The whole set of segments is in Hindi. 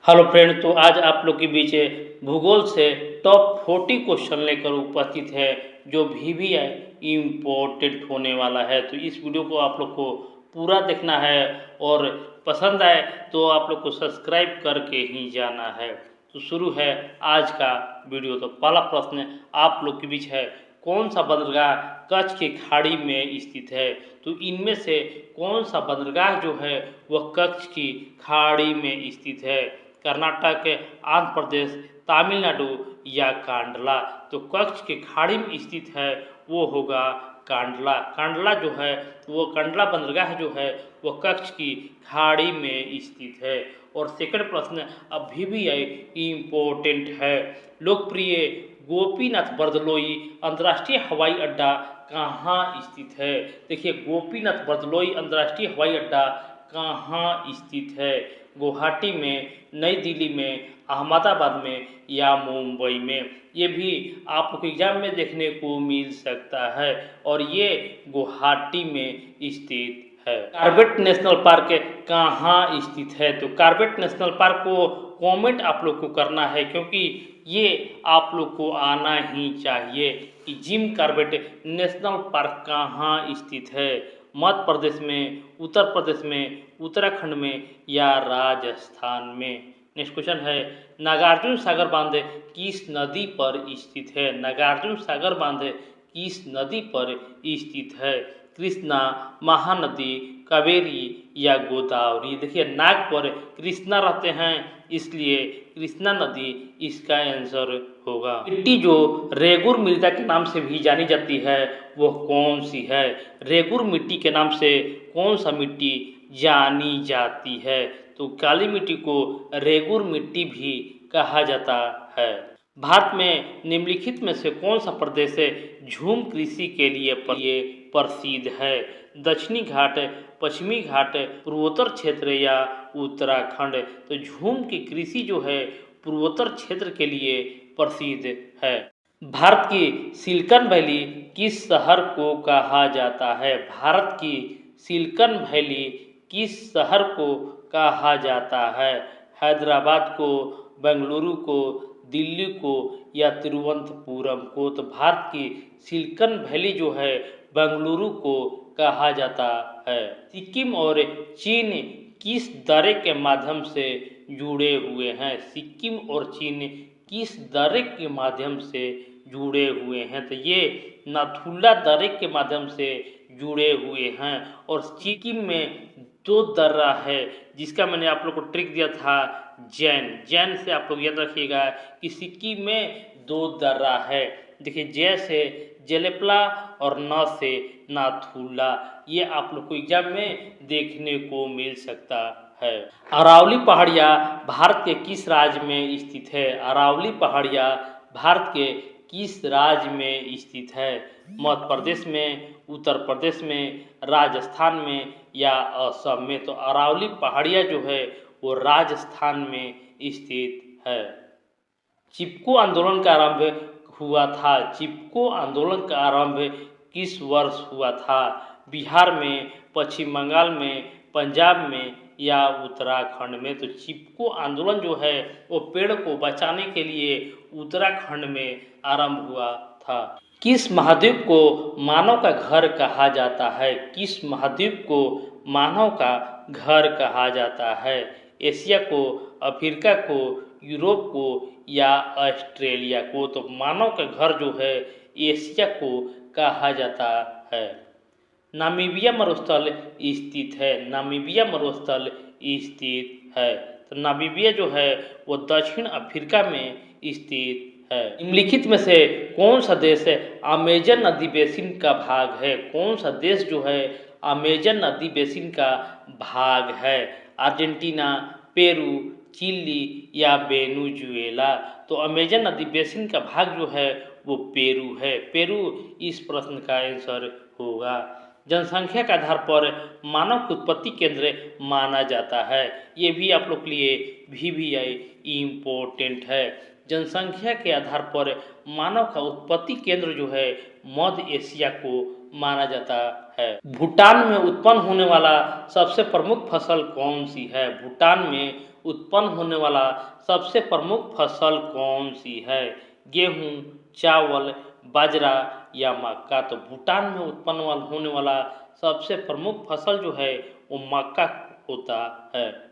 हेलो फ्रेंड, तो आज आप लोग के बीच भूगोल से टॉप 40 क्वेश्चन लेकर उपस्थित है जो VVI इम्पोर्टेंट होने वाला है। तो इस वीडियो को आप लोग को पूरा देखना है और पसंद आए तो आप लोग को सब्सक्राइब करके ही जाना है। तो शुरू है आज का वीडियो। तो पहला प्रश्न आप लोग के बीच है, कौन सा बंदरगाह कच्छ की खाड़ी में स्थित है? तो इनमें से कौन सा बंदरगाह जो है वह कच्छ की खाड़ी में स्थित है? कर्नाटक, आंध्र प्रदेश, तमिलनाडु या कांडला? तो कच्छ की खाड़ी में स्थित है वो होगा कांडला। कांडला जो है वो कांडला बंदरगाह जो है वो कच्छ की खाड़ी में स्थित है। और सेकंड प्रश्न अभी भी इम्पोर्टेंट है। लोकप्रिय गोपीनाथ बरदलोई अंतर्राष्ट्रीय हवाई अड्डा कहाँ स्थित है? देखिए, गोपीनाथ बरदलोई अंतर्राष्ट्रीय हवाई अड्डा कहाँ स्थित है? गुवाहाटी में, नई दिल्ली में, अहमदाबाद में या मुंबई में? ये भी आपको एग्जाम में देखने को मिल सकता है और ये गुवाहाटी में स्थित है। कॉर्बेट नेशनल पार्क कहाँ स्थित है? तो कॉर्बेट नेशनल पार्क को कमेंट आप लोग को करना है, क्योंकि ये आप लोग को आना ही चाहिए कि जिम कॉर्बेट नेशनल पार्क कहाँ स्थित है। मध्य प्रदेश में, उत्तर प्रदेश में, उत्तराखंड में या राजस्थान में? नेक्स्ट क्वेश्चन है, नागार्जुन सागर बांध किस नदी पर स्थित है? नागार्जुन सागर बांध किस नदी पर स्थित है? कृष्णा, महानदी, कावेरी या गोदावरी? देखिए, नाग पर कृष्णा रहते हैं इसलिए कृष्णा नदी इसका आंसर होगा। मिट्टी जो रेगुर मृदा के नाम से भी जानी जाती है वो कौन सी है? रेगुर मिट्टी के नाम से कौन सा मिट्टी जानी जाती है? तो काली मिट्टी को रेगुर मिट्टी भी कहा जाता है। भारत में निम्नलिखित में से कौन सा प्रदेश झूम कृषि के लिए प्रसिद्ध है? दक्षिणी घाट, पश्चिमी घाट, पूर्वोत्तर क्षेत्र या उत्तराखंड? तो झूम की कृषि जो है पूर्वोत्तर क्षेत्र के लिए प्रसिद्ध है। भारत की सिलिकॉन वैली किस शहर को कहा जाता है? भारत की सिलिकॉन वैली किस शहर को कहा जाता है? हैदराबाद को, बेंगलुरु को, दिल्ली को या तिरुवनंतपुरम को? तो भारत की सिलिकॉन वैली जो है बेंगलुरु को कहा जाता है। सिक्किम और चीन किस दर्रे के माध्यम से जुड़े हुए हैं? सिक्किम और चीन किस दर्रे के माध्यम से जुड़े हुए हैं? तो ये नाथुला दर्रे के माध्यम से जुड़े हुए हैं। और सिक्किम में दो दर्रा है जिसका मैंने आप लोग को ट्रिक दिया था, जैन से आप लोग याद रखिएगा कि सिक्किम में दो दर्रा है। देखिए, जय से जेलेपला और न से नाथुला, ये आप लोग को एग्जाम में देखने को मिल सकता है। अरावली पहाड़ियाँ भारत के किस राज्य में स्थित है? अरावली पहाड़ियाँ भारत के किस राज्य में स्थित है? मध्य प्रदेश में, उत्तर प्रदेश में, राजस्थान में या असम में? तो अरावली पहाड़ियाँ जो है वो राजस्थान में स्थित है। चिपको आंदोलन का आरंभ हुआ था? चिपको आंदोलन का आरंभ किस वर्ष हुआ था? बिहार में, पश्चिम बंगाल में, पंजाब में या उत्तराखंड में? तो चिपको आंदोलन जो है वो पेड़ को बचाने के लिए उत्तराखंड में आरंभ हुआ था। किस महाद्वीप को मानव का घर कहा जाता है? किस महाद्वीप को मानव का घर कहा जाता है? एशिया को, अफ्रीका को, यूरोप को या ऑस्ट्रेलिया को? तो मानव का घर जो है एशिया को कहा जाता है। नामीबिया मरुस्थल स्थित है? नामीबिया मरुस्थल स्थित है। तो नामीबिया जो है वो दक्षिण अफ्रीका में स्थित है। निम्नलिखित में से कौन सा देश अमेजन नदी बेसिन का भाग है? कौन सा देश जो है अमेजन नदी बेसिन का भाग है? अर्जेंटीना, पेरू, चिली या वेनेजुएला? तो अमेजन नदी बेसिन का भाग जो है वो पेरू है। पेरू इस प्रश्न का आंसर होगा। जनसंख्या के आधार पर मानव की उत्पत्ति केंद्र माना जाता है। ये भी आप लोग के लिए VVI इम्पोर्टेंट है। जनसंख्या के आधार पर मानव का उत्पत्ति केंद्र जो है मध्य एशिया को माना जाता है। भूटान में उत्पन्न होने वाला सबसे प्रमुख फसल कौन सी है? भूटान में उत्पन्न होने वाला सबसे प्रमुख फसल कौन सी है? गेहूँ, चावल, बाजरा या मक्का? तो भूटान में उत्पन्न होने वाला सबसे प्रमुख फसल जो है वो मक्का होता है।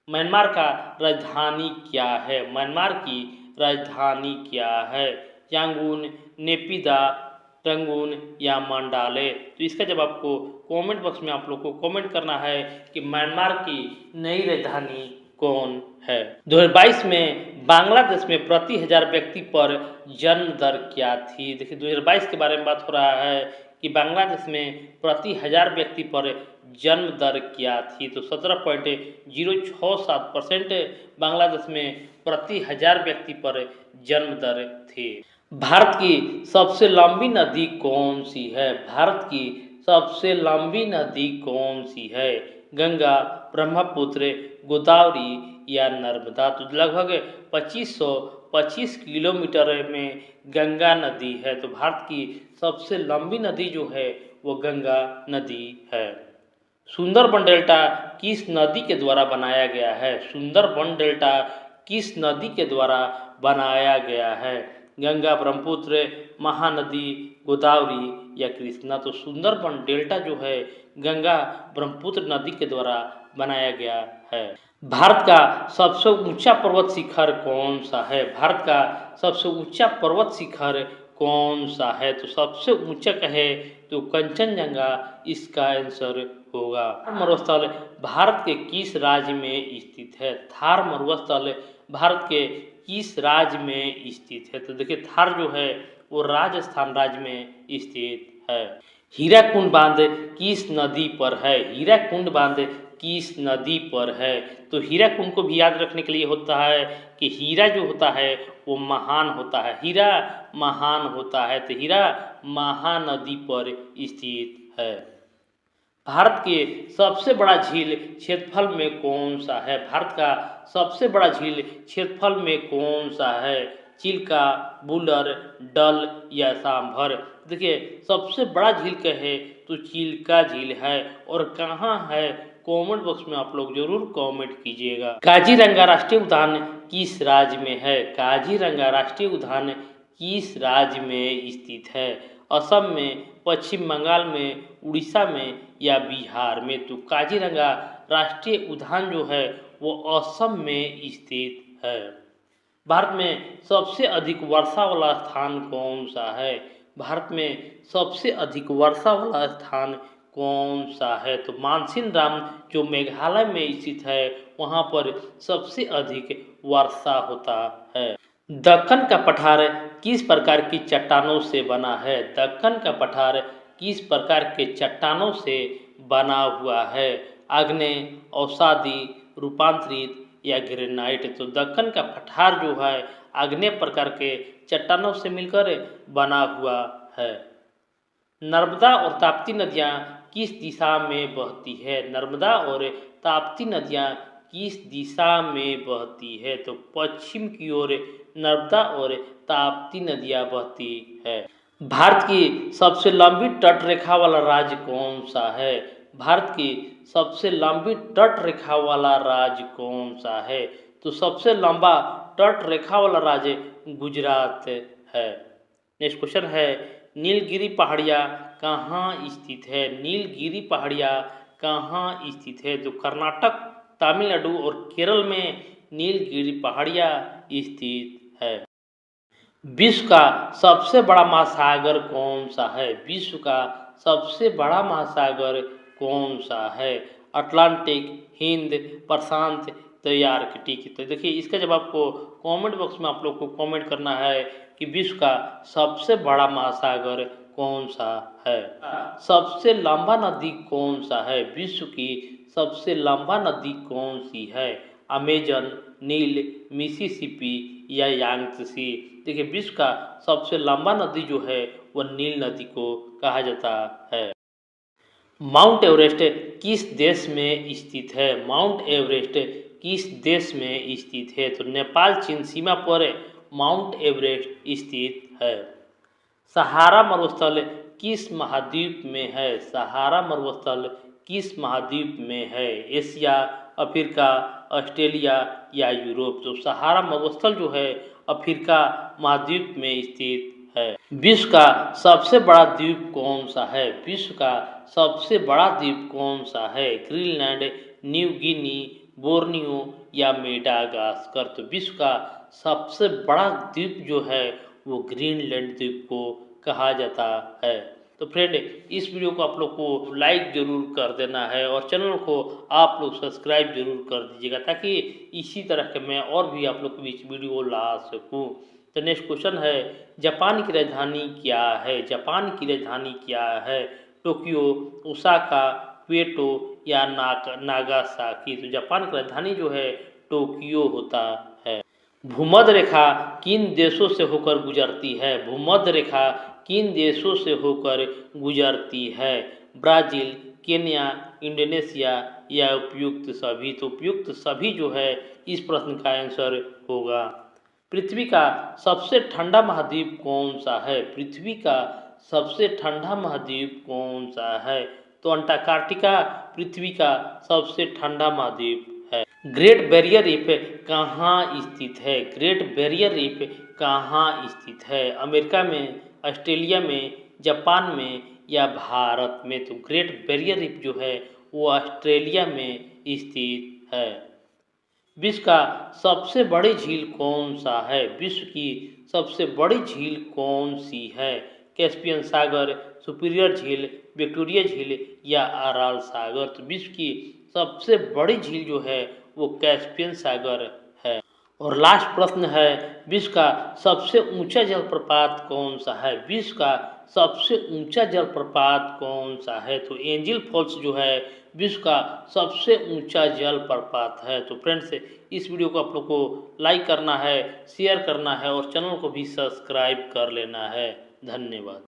म्यांमार का राजधानी क्या है? म्यांमार की राजधानी क्या है? यांगून, नेपिदा, रंगून या मंडाले? तो इसका जवाब आपको कमेंट बॉक्स में आप लोग को कमेंट करना है कि म्यांमार की नई राजधानी कौन है। 2022 में बांग्लादेश में प्रति 1000 व्यक्ति पर जन्म दर क्या थी? देखिए 2022 के बारे में बात हो रहा है कि बांग्लादेश में प्रति 1000 व्यक्ति पर जन्म दर क्या थी? तो 17.067% बांग्लादेश में प्रति 1000 व्यक्ति पर जन्म दर थी। भारत की सबसे लंबी नदी कौन सी है? भारत की सबसे लंबी नदी कौन सी है? गंगा, ब्रह्मपुत्र, गोदावरी या नर्मदा? तो लगभग 2525 किलोमीटर में गंगा नदी है। तो भारत की सबसे लंबी नदी जो है वो गंगा नदी है। सुंदरबन डेल्टा किस नदी के द्वारा बनाया गया है? सुंदरबन डेल्टा किस नदी के द्वारा बनाया गया है? गंगा, ब्रह्मपुत्र, महानदी, गोदावरी या कृष्णा? तो सुंदरबन डेल्टा जो है गंगा ब्रह्मपुत्र नदी के द्वारा बनाया गया है। भारत का सबसे ऊंचा पर्वत शिखर कौन सा है? भारत का सबसे ऊंचा पर्वत शिखर कौन सा है? तो सबसे ऊंचा कहे तो कंचनजंगा इसका आंसर होगा। थार मरुस्थल भारत के किस राज्य में स्थित है? थार मरुस्थल भारत के किस राज्य में स्थित है? तो देखिए थार जो है वो राजस्थान राज्य में स्थित है। हीराकुंड बांध किस नदी पर है? हीराकुंड बांध किस नदी पर है? तो हीराकुंड को भी याद रखने के लिए होता है कि हीरा जो होता है वो महान होता है, हीरा महान होता है, तो हीरा महानदी पर स्थित है। भारत के सबसे बड़ा झील क्षेत्रफल में कौन सा है? भारत का सबसे बड़ा झील क्षेत्रफल में कौन सा है? चिल्का, बुलर, डल या सांभर? देखिए सबसे बड़ा झील कहे तो चिल्का झील है। और कहाँ है कमेंट बॉक्स में आप लोग जरूर कमेंट कीजिएगा। काजीरंगा राष्ट्रीय उद्यान किस राज्य में है? काजीरंगा राष्ट्रीय उद्यान किस राज्य में स्थित है? असम में, पश्चिम बंगाल में, उड़ीसा में या बिहार में? तो काजीरंगा राष्ट्रीय उद्यान जो है वो असम में स्थित है। भारत में सबसे अधिक वर्षा वाला स्थान कौन सा है? भारत में सबसे अधिक वर्षा वाला स्थान कौन सा है? तो मानसिनराम जो मेघालय में स्थित है वहाँ पर सबसे अधिक वर्षा होता है। दक्कन का पठार किस प्रकार की चट्टानों से बना है? दक्कन का पठार किस प्रकार के चट्टानों से बना हुआ है? आग्नेय, अवसादी, रूपांतरित या ग्रेनाइट? तो दक्कन का पठार जो है आग्नेय प्रकार के चट्टानों से मिलकर बना हुआ है। नर्मदा और ताप्ती नदियाँ किस दिशा में बहती है? नर्मदा और ताप्ती नदियाँ किस दिशा में बहती है? तो पश्चिम की ओर नर्मदा और ताप्ती नदियाँ बहती है। भारत की सबसे लंबी तट रेखा वाला राज्य कौन सा है? भारत की सबसे लंबी तट रेखा वाला राज्य कौन सा है? तो सबसे लंबा तट रेखा वाला राज्य गुजरात है। नेक्स्ट क्वेश्चन है नीलगिरी पहाड़ियाँ कहाँ स्थित है? नीलगिरी पहाड़ियाँ कहाँ स्थित है? तो कर्नाटक, तमिलनाडु और केरल में नीलगिरी पहाड़ियाँ स्थित है। विश्व का सबसे बड़ा महासागर कौन सा है? विश्व का सबसे बड़ा महासागर कौन सा है? अटलांटिक, हिंद, प्रशांत तो या आर्कटिक? तो देखिए इसका जवाब आपको कमेंट बॉक्स में आप लोग को कमेंट करना है कि विश्व का सबसे बड़ा महासागर कौन सा है। सबसे लंबा नदी कौन सा है? विश्व की सबसे लंबा नदी कौन सी है? अमेजन, नील, मिसिसिपी या यांगत्से? देखिए विश्व का सबसे लंबा नदी जो है वह नील नदी को कहा जाता है। माउंट एवरेस्ट किस देश में स्थित है? माउंट एवरेस्ट किस देश में स्थित है? तो नेपाल चीन सीमा पर माउंट एवरेस्ट स्थित है। सहारा मरुस्थल किस महाद्वीप में है? सहारा मरुस्थल किस महाद्वीप में है? एशिया, अफ्रीका, ऑस्ट्रेलिया या यूरोप। तो सहारा मरुस्थल जो है अफ्रीका महाद्वीप में स्थित है। विश्व का सबसे बड़ा द्वीप कौन सा है? विश्व का सबसे बड़ा द्वीप कौन सा है? ग्रीनलैंड, न्यू गिनी, बोर्नियो या मेडागास्कर। तो विश्व का सबसे बड़ा द्वीप जो है वो ग्रीनलैंड द्वीप को कहा जाता है। तो फ्रेंड, इस वीडियो को आप लोग को लाइक जरूर कर देना है और चैनल को आप लोग सब्सक्राइब जरूर कर दीजिएगा, ताकि इसी तरह के मैं और भी आप लोग के बीच वीडियो ला सकूं। तो नेक्स्ट क्वेश्चन है, जापान की राजधानी क्या है? जापान की राजधानी क्या है? टोक्यो, ओसाका, क्योटो या नागासाकी। तो जापान की राजधानी जो है टोक्यो होता है। भूमध्य रेखा किन देशों से होकर गुजरती है? भूमध्य रेखा किन देशों से होकर गुजरती है? ब्राज़ील, केन्या, इंडोनेशिया या उपयुक्त सभी। तो उपयुक्त सभी जो है इस प्रश्न का आंसर होगा। पृथ्वी का सबसे ठंडा महाद्वीप कौन सा है? पृथ्वी का सबसे ठंडा महाद्वीप कौन सा है? तो अंटार्कटिका पृथ्वी का सबसे ठंडा महाद्वीप है। ग्रेट बैरियर रीफ कहाँ स्थित है? ग्रेट बैरियर रीफ कहाँ स्थित है? अमेरिका में, ऑस्ट्रेलिया में, जापान में या भारत में। तो ग्रेट बैरियर रीफ जो है वो ऑस्ट्रेलिया में स्थित है। विश्व का सबसे बड़ी झील कौन सा है? विश्व की सबसे बड़ी झील कौन सी है? कैस्पियन सागर, सुपीरियर झील, विक्टोरिया झील या अराल सागर। तो विश्व की सबसे बड़ी झील जो है वो कैस्पियन सागर है। और लास्ट प्रश्न है, विश्व का सबसे ऊंचा जलप्रपात कौन सा है? विश्व का सबसे ऊंचा जलप्रपात कौन सा है? तो एंजिल फॉल्स जो है विश्व का सबसे ऊंचा जलप्रपात है। तो फ्रेंड्स, इस वीडियो को आप लोग को लाइक करना है, शेयर करना है और चैनल को भी सब्सक्राइब कर लेना है। धन्यवाद।